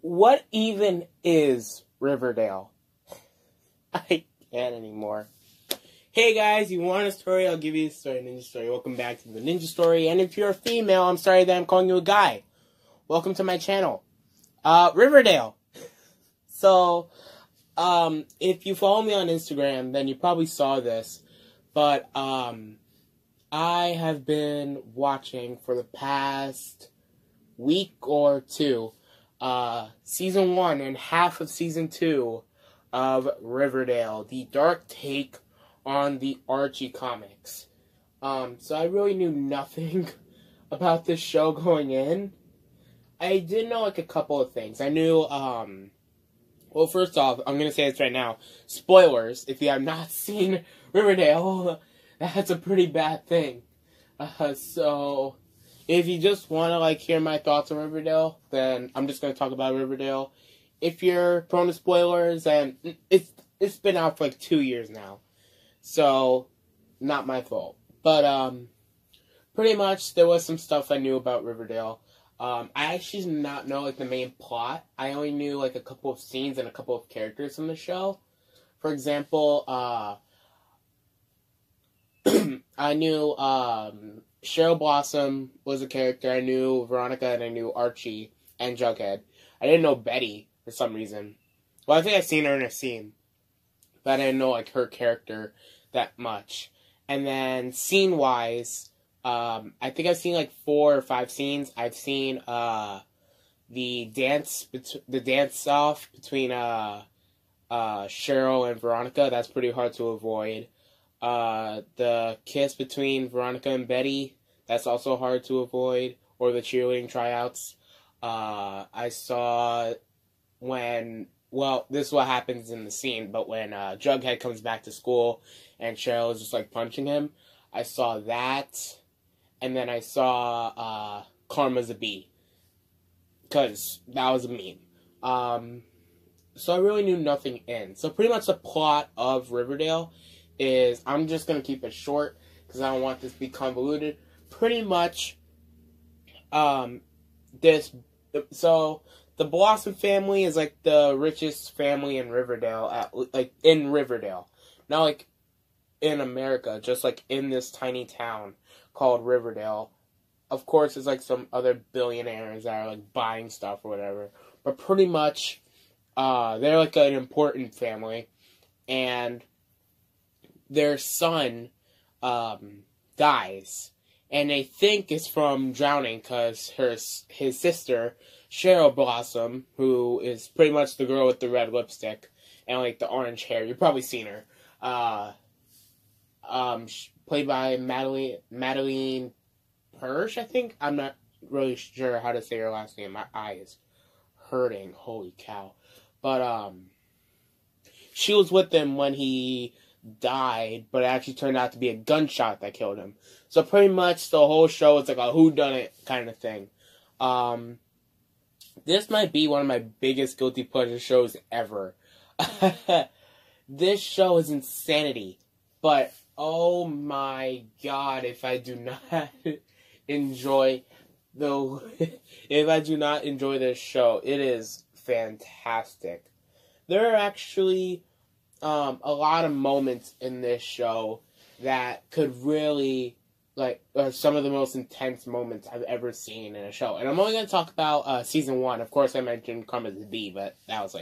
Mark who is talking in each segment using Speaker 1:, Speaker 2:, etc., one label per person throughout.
Speaker 1: What even is Riverdale? I can't anymore. Hey guys, you want a story? I'll give you a story, Ninja Story. Welcome back to the Ninja Story. And if you're a female, I'm sorry that I'm calling you a guy. Welcome to my channel. Riverdale. So, if you follow me on Instagram, then you probably saw this. But, I have been watching for the past week or two, Season 1 and half of Season 2 of Riverdale, the dark take on the Archie comics. So I really knew nothing about this show going in. I did know, a couple of things. I knew, well, first off, I'm going to say this right now. Spoilers, if you have not seen Riverdale, that's a pretty bad thing. So, if you just want to, hear my thoughts on Riverdale, then I'm just going to talk about Riverdale. If you're prone to spoilers, and it's been out for, 2 years now. So, not my fault. But, pretty much, there was some stuff I knew about Riverdale. I actually did not know, the main plot. I only knew, a couple of scenes and a couple of characters from the show. For example, I knew, Cheryl Blossom was a character. I knew Veronica, and I knew Archie and Jughead. I didn't know Betty, for some reason. Well, I think I've seen her in a scene. But I didn't know, her character that much. And then, scene-wise, I think I've seen, 4 or 5 scenes. I've seen, the dance-off between, Cheryl and Veronica. That's pretty hard to avoid. The kiss between Veronica and Betty, that's also hard to avoid. Or the cheerleading tryouts. I saw when, well, this is what happens in the scene, but when Jughead comes back to school and Cheryl is just, punching him, I saw that. And then I saw Karma's a Bee. Because that was a meme. So I really knew nothing in. So pretty much the plot of Riverdale is, I'm just going to keep it short because I don't want this to be convoluted. Pretty much, so the Blossom family is the richest family in Riverdale, in Riverdale. Not in America, just in this tiny town called Riverdale. Of course, there's some other billionaires that are buying stuff or whatever. But pretty much, they're an important family. And their son dies, and they think it's from drowning because his sister, Cheryl Blossom, who is pretty much the girl with the red lipstick and the orange hair, you've probably seen her, played by Madeline Hirsch, I think. I'm not really sure how to say her last name. My eye is hurting. Holy cow. But she was with him when he died, but it actually turned out to be a gunshot that killed him. So pretty much the whole show is a whodunit kind of thing. This might be one of my biggest guilty pleasure shows ever. This show is insanity, but oh my god, if I do not enjoy this show, it is fantastic. There are actually a lot of moments in this show that could really, some of the most intense moments I've ever seen in a show. And I'm only going to talk about Season 1. Of course, I mentioned Karma's a Bee, but that was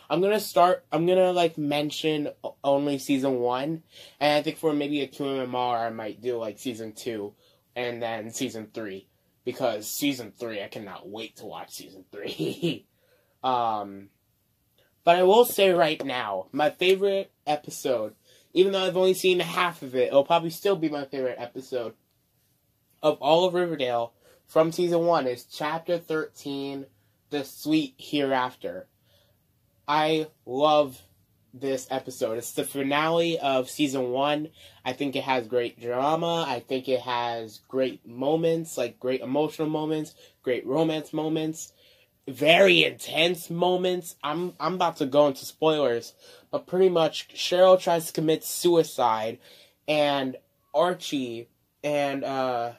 Speaker 1: I'm going to mention only Season 1. And I think for maybe a QMR, I might do, Season 2 and then Season 3. Because Season 3, I cannot wait to watch Season 3. But I will say right now, my favorite episode, even though I've only seen half of it, it'll probably still be my favorite episode of all of Riverdale from Season 1 is Chapter 13, The Sweet Hereafter. I love this episode. It's the finale of Season 1. I think it has great drama. I think it has great moments, great emotional moments, great romance moments. Very intense moments. I'm about to go into spoilers, but pretty much Cheryl tries to commit suicide, and Archie, Veronica,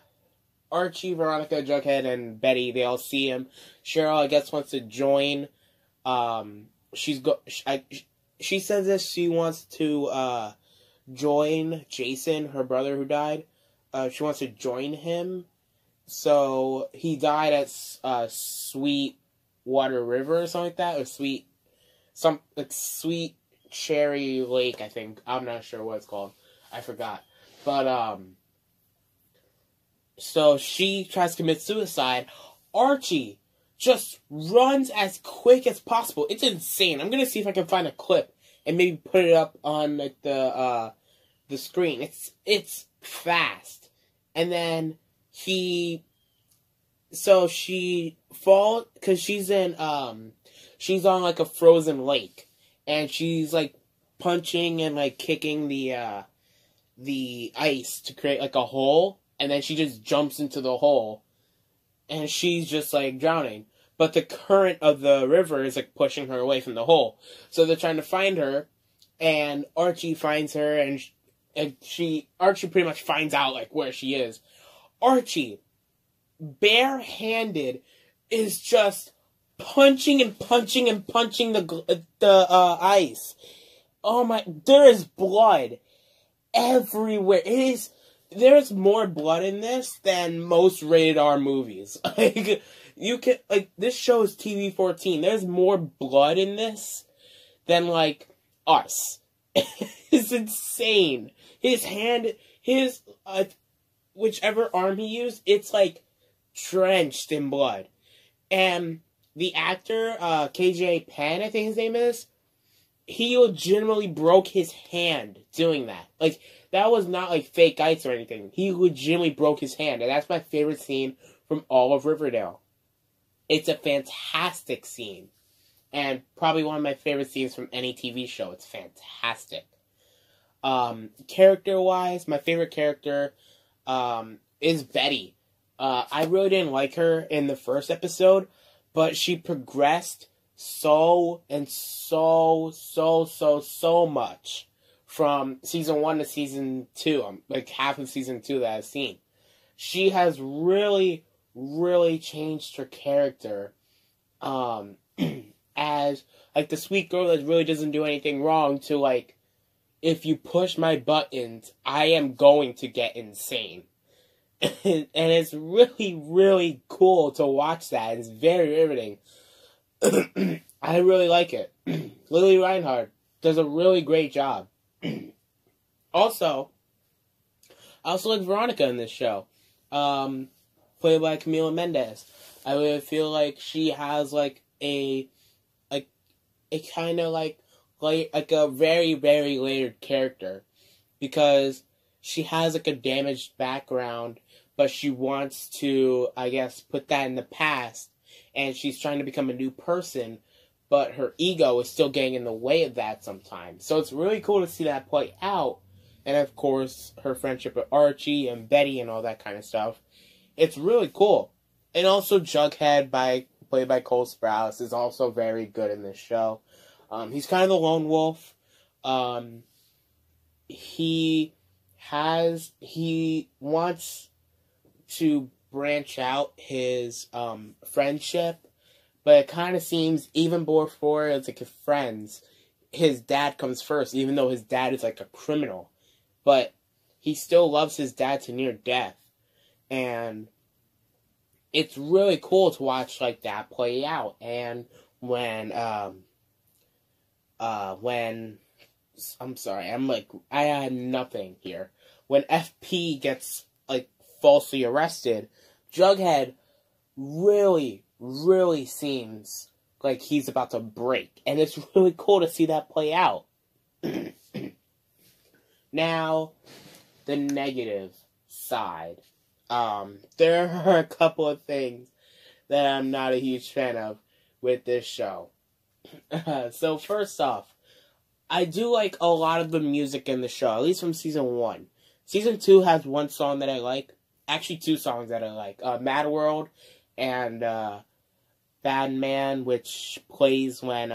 Speaker 1: Jughead, and Betty, they all see him. Cheryl, I guess, wants to join She says that she wants to join Jason, her brother who died. She wants to join him. So he died at Sweet Water River or something like that, or Sweet Cherry Lake, I think. I'm not sure what it's called. I forgot. But so she tries to commit suicide. Archie just runs as quick as possible. It's insane. I'm gonna see if I can find a clip and maybe put it up on like the screen. It's fast. And then she falls because she's on like a frozen lake, and she's like punching and like kicking the ice to create like a hole, and then she just jumps into the hole, and she's just like drowning. But the current of the river is like pushing her away from the hole, so they're trying to find her, and Archie finds her, and Archie pretty much finds out like where she is. Archie, barehanded, is just punching and punching and punching the ice. Oh my! There is blood everywhere. There's more blood in this than most rated R movies. Like this show is TV-14. There's more blood in this than like Us. It's insane. His hand, whichever arm he used, it's like drenched in blood. And the actor, KJ Penn, I think his name is, he legitimately broke his hand doing that. Like, that was not like fake ice or anything. He legitimately broke his hand. And that's my favorite scene from all of Riverdale. It's a fantastic scene. And probably one of my favorite scenes from any TV show. It's fantastic. Character-wise, my favorite character is Betty. I really didn't like her in the first episode, but she progressed so much from season 1 to season 2. Like half of season 2 that I've seen. She has really changed her character as like the sweet girl that really doesn't do anything wrong to like, if you push my buttons, I am going to get insane. And it's really cool to watch that. It's very riveting. I really like it. Lily Reinhardt does a really great job. Also, I also like Veronica in this show. Played by Camila Mendes. I really feel like she has like a kind of like a very layered character, because she has like a damaged background, but she wants to, I guess, put that in the past, and she's trying to become a new person, but her ego is still getting in the way of that sometimes. So it's really cool to see that play out. And of course, her friendship with Archie and Betty and all that kind of stuff. It's really cool. And also Jughead, played by Cole Sprouse, is also very good in this show. He's kind of the lone wolf. He wants to branch out his friendship, but it kind of seems even before it's like friends, his dad comes first, even though his dad is like a criminal, but he still loves his dad to near death. And it's really cool to watch like that play out. And when I'm sorry, I had nothing here. When FP gets like falsely arrested, Jughead really seems like he's about to break, and it's really cool to see that play out. Now, the negative side. There are a couple of things that I'm not a huge fan of with this show. So first off, I do like a lot of the music in the show, at least from season 1. Season 2 has one song that I like. Actually, 2 songs that I like. Mad World and Bad Man, which plays when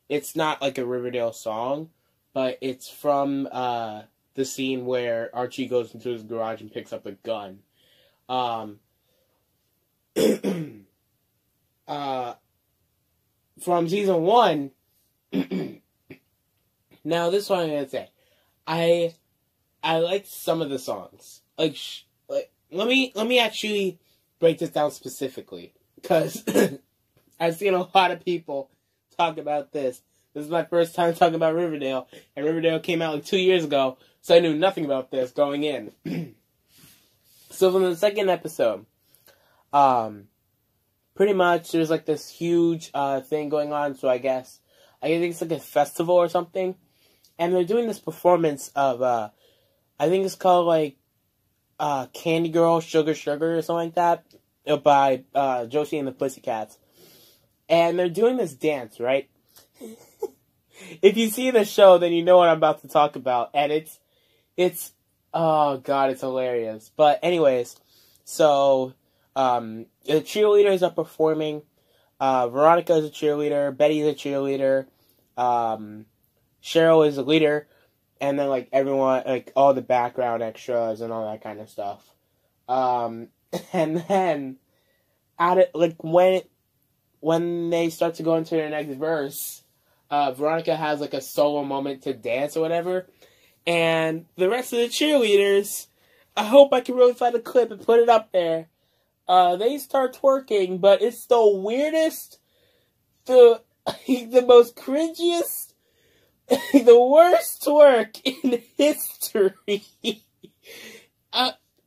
Speaker 1: it's not like a Riverdale song, but it's from the scene where Archie goes into his garage and picks up a gun. from season 1. Now, this one I'm gonna say, I liked some of the songs. Like let me actually break this down specifically, because I've seen a lot of people talk about this. This is my first time talking about Riverdale, and Riverdale came out like 2 years ago, so I knew nothing about this going in. So from the second episode, pretty much there's like this huge thing going on. So I think it's like a festival or something, and they're doing this performance of I think it's called like Candy Girl, Sugar Sugar or something like that, by Josie and the Pussycats. And they're doing this dance, right? If you see the show, then you know what I'm about to talk about. And it's oh god, it's hilarious. But anyways, so the cheerleaders are performing. Veronica is a cheerleader. Betty's a cheerleader. Cheryl is a leader. And then, like, everyone, like, all the background extras and all that kind of stuff. And then, when they start to go into their next verse, Veronica has, like, a solo moment to dance or whatever. And the rest of the cheerleaders, I hope I can really find a clip and put it up there. They start twerking, but it's the weirdest, the most cringiest, the worst twerk in history.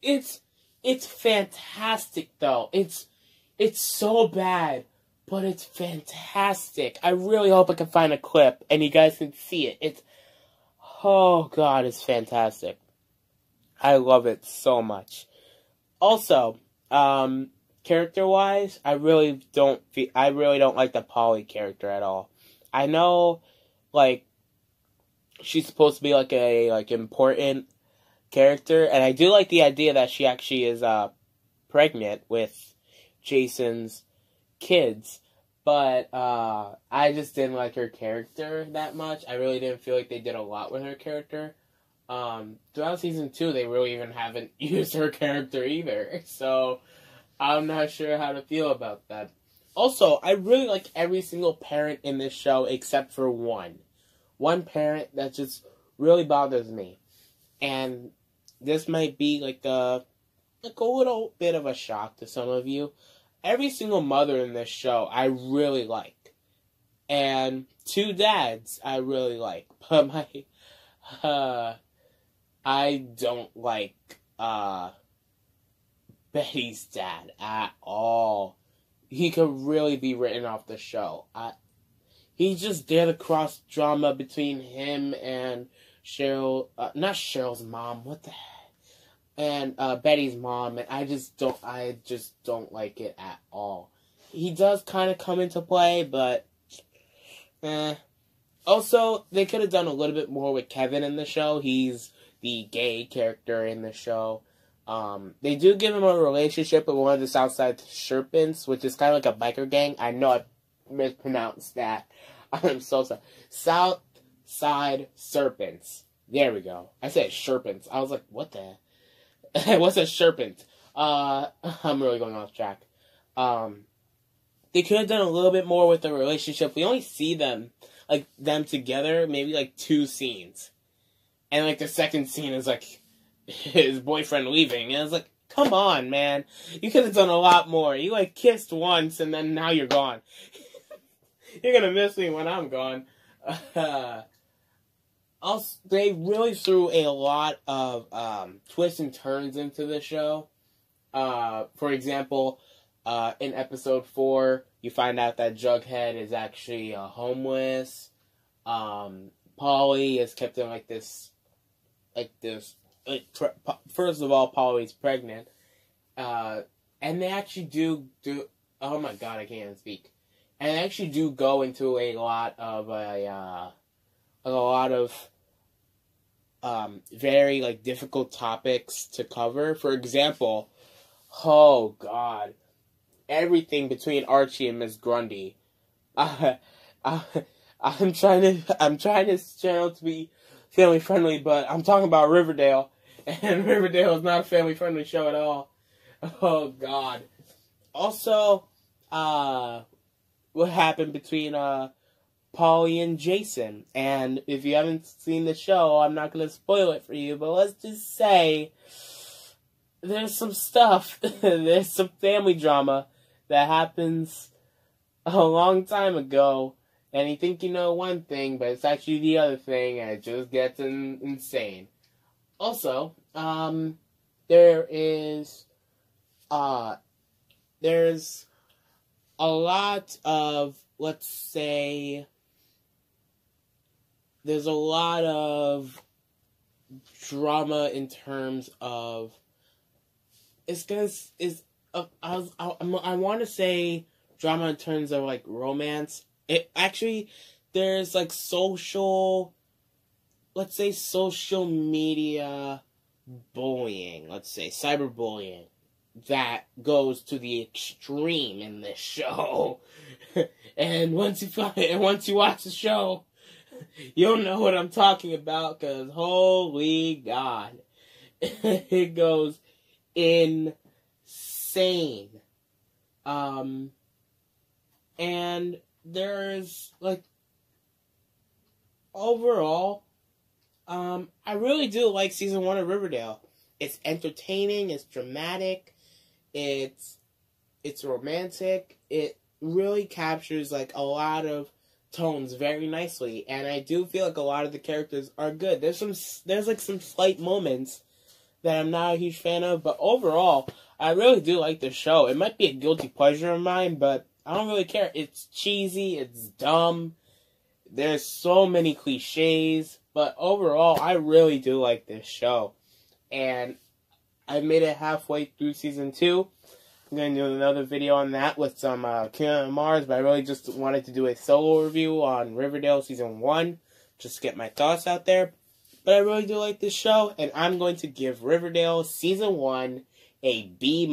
Speaker 1: It's fantastic though. It's so bad, but it's fantastic. I really hope I can find a clip and you guys can see it. Oh god, it's fantastic. I love it so much. Also, character-wise, I really don't like the Polly character at all. I know, like, she's supposed to be like a important character, and I do like the idea that she actually is pregnant with Jason's kids, but I just didn't like her character that much. I really didn't feel like they did a lot with her character. Throughout season 2, they really even haven't used her character either, so I'm not sure how to feel about that. Also, I really like every single parent in this show except for one. One parent that just really bothers me. And this might be like a little bit of a shock to some of you. Every single mother in this show I really like. And 2 dads I really like. But I don't like Betty's dad at all. He could really be written off the show. He's just there to cross drama between him and Cheryl, not Cheryl's mom, what the heck, and Betty's mom, and I just don't like it at all. He does kind of come into play, but, Also, they could have done a little bit more with Kevin in the show. He's the gay character in the show. They do give him a relationship with one of the Southside Serpents, which is kind of like a biker gang. I know I mispronounced that. I'm so sorry. Southside Serpents. There we go. I said Serpents. I was like, what the? What's a serpent? I'm really going off track. They could have done a little bit more with the relationship. We only see them together, maybe like 2 scenes. And like the second scene is like his boyfriend leaving. And I was like, come on, man. You could have done a lot more. You like kissed once and then now you're gone. You're gonna miss me when I'm gone. Also, they really threw a lot of twists and turns into the show. For example, in episode 4, you find out that Jughead is actually homeless. Polly is kept in first of all, Polly's pregnant. And they actually do, oh my god, I can't even speak. And they actually do go into a lot of very difficult topics to cover. For example, oh god, everything between Archie and Miss Grundy. I'm trying this channel to be family friendly, but I'm talking about Riverdale, and Riverdale is not a family friendly show at all. Oh god. Also, what happened between Polly and Jason. And if you haven't seen the show, I'm not going to spoil it for you, but let's just say there's some stuff, there's some family drama that happens a long time ago, and you think you know one thing, but it's actually the other thing, and it just gets insane. Also, there's a lot of, let's say, there's a lot of drama in terms of, I want to say drama in terms of, like, romance. There's, like, let's say social media bullying, let's say cyberbullying, that goes to the extreme in this show. And once you watch the show, you'll know what I'm talking about, because holy God, it goes insane. And there's, like, overall, I really do like season 1 of Riverdale. It's entertaining, it's dramatic, it's romantic, it really captures, like, a lot of tones very nicely, and I do feel like a lot of the characters are good. There's like some slight moments that I'm not a huge fan of, but overall, I really do like the show. It might be a guilty pleasure of mine, but I don't really care. It's cheesy, it's dumb, there's so many cliches, but overall, I really do like this show. And I made it halfway through season 2. I'm going to do another video on that with some Kingdom of Mars, but I really just wanted to do a solo review on Riverdale season 1, just to get my thoughts out there. But I really do like this show, and I'm going to give Riverdale season 1 a B-.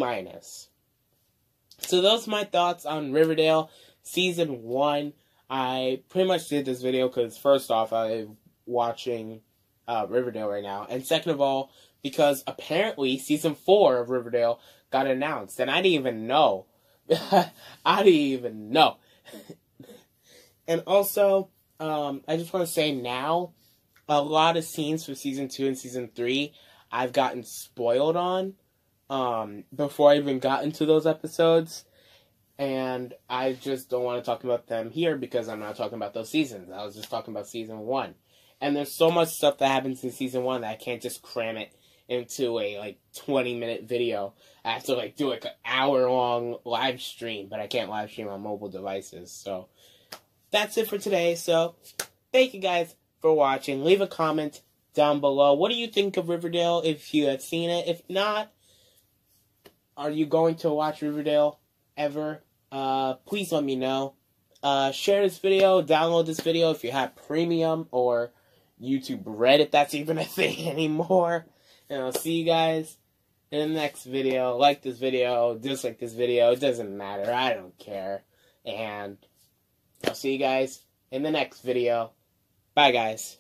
Speaker 1: So those are my thoughts on Riverdale season 1. I pretty much did this video because, first off, I'm watching Riverdale right now, and second of all, because apparently season 4 of Riverdale got announced, and I didn't even know. I didn't even know. And also, I just want to say now, a lot of scenes for season 2 and season 3 I've gotten spoiled on before I even got into those episodes, and I just don't want to talk about them here because I'm not talking about those seasons. I was just talking about season 1. And there's so much stuff that happens in season 1 that I can't just cram it into a 20-minute video. I have to do an hour-long live stream, but I can't live stream on mobile devices. So that's it for today. So thank you guys for watching. Leave a comment down below. What do you think of Riverdale if you have seen it? If not, are you going to watch Riverdale ever? Please let me know. Share this video, download this video if you have premium or YouTube Red, if that's even a thing anymore. And I'll see you guys in the next video. Like this video, dislike this video, it doesn't matter, I don't care. And I'll see you guys in the next video. Bye, guys.